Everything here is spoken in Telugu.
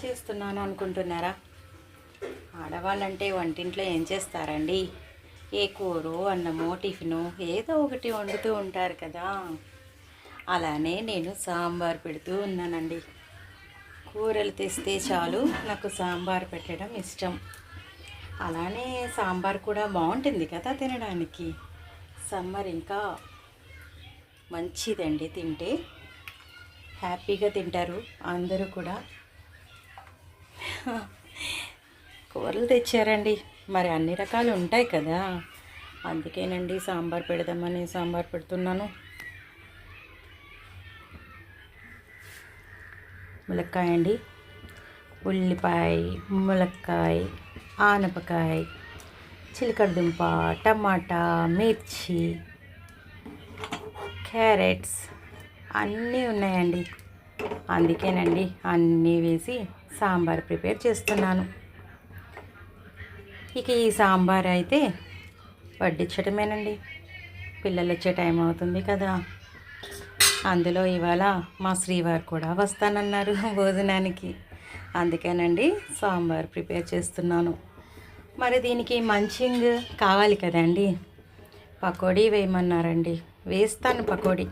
చేస్తున్నాను అనుకుంటున్నారా? ఆడవాళ్ళంటే వంటింట్లో ఏం చేస్తారండి? ఏ కూరో అన్నమో టిఫిను ఏదో ఒకటి వండుతూ ఉంటారు కదా. అలానే నేను సాంబార్ పెడుతూ ఉన్నానండి. కూరలు తెస్తే చాలు నాకు సాంబార్ పెట్టడం ఇష్టం. అలానే సాంబార్ కూడా బాగుంటుంది కదా తినడానికి. సమ్మర్ ఇంకా మంచిదండి, తింటే హ్యాపీగా తింటారు అందరూ కూడా. కూరలు తెచ్చారండి, మరి అన్ని రకాలు ఉంటాయి కదా, అందుకేనండి సాంబార్ పెడదామని సాంబార్ పెడుతున్నాను. ములక్కాయ అండి, ఉల్లిపాయ, ములక్కాయ, ఆనపకాయ, చిలకడదుంప, టమాటా, మిర్చి, క్యారెట్స్ అన్నీ ఉన్నాయండి. అందుకేనండి అన్నీ వేసి సాంబార్ ప్రిపేర్ చేస్తున్నాను. ఇక ఈ సాంబార్ అయితే వడ్డించడమేనండి. పిల్లలు వచ్చే టైం అవుతుంది కదా. అందులో ఇవాళ మా శ్రీవారు కూడా వస్తానన్నారు భోజనానికి. అందుకేనండి సాంబార్ ప్రిపేర్ చేస్తున్నాను. మరి దీనికి మంచింగ్ కావాలి కదండి. పకోడీ వేయమన్నారండి, వేస్తాను పకోడీ.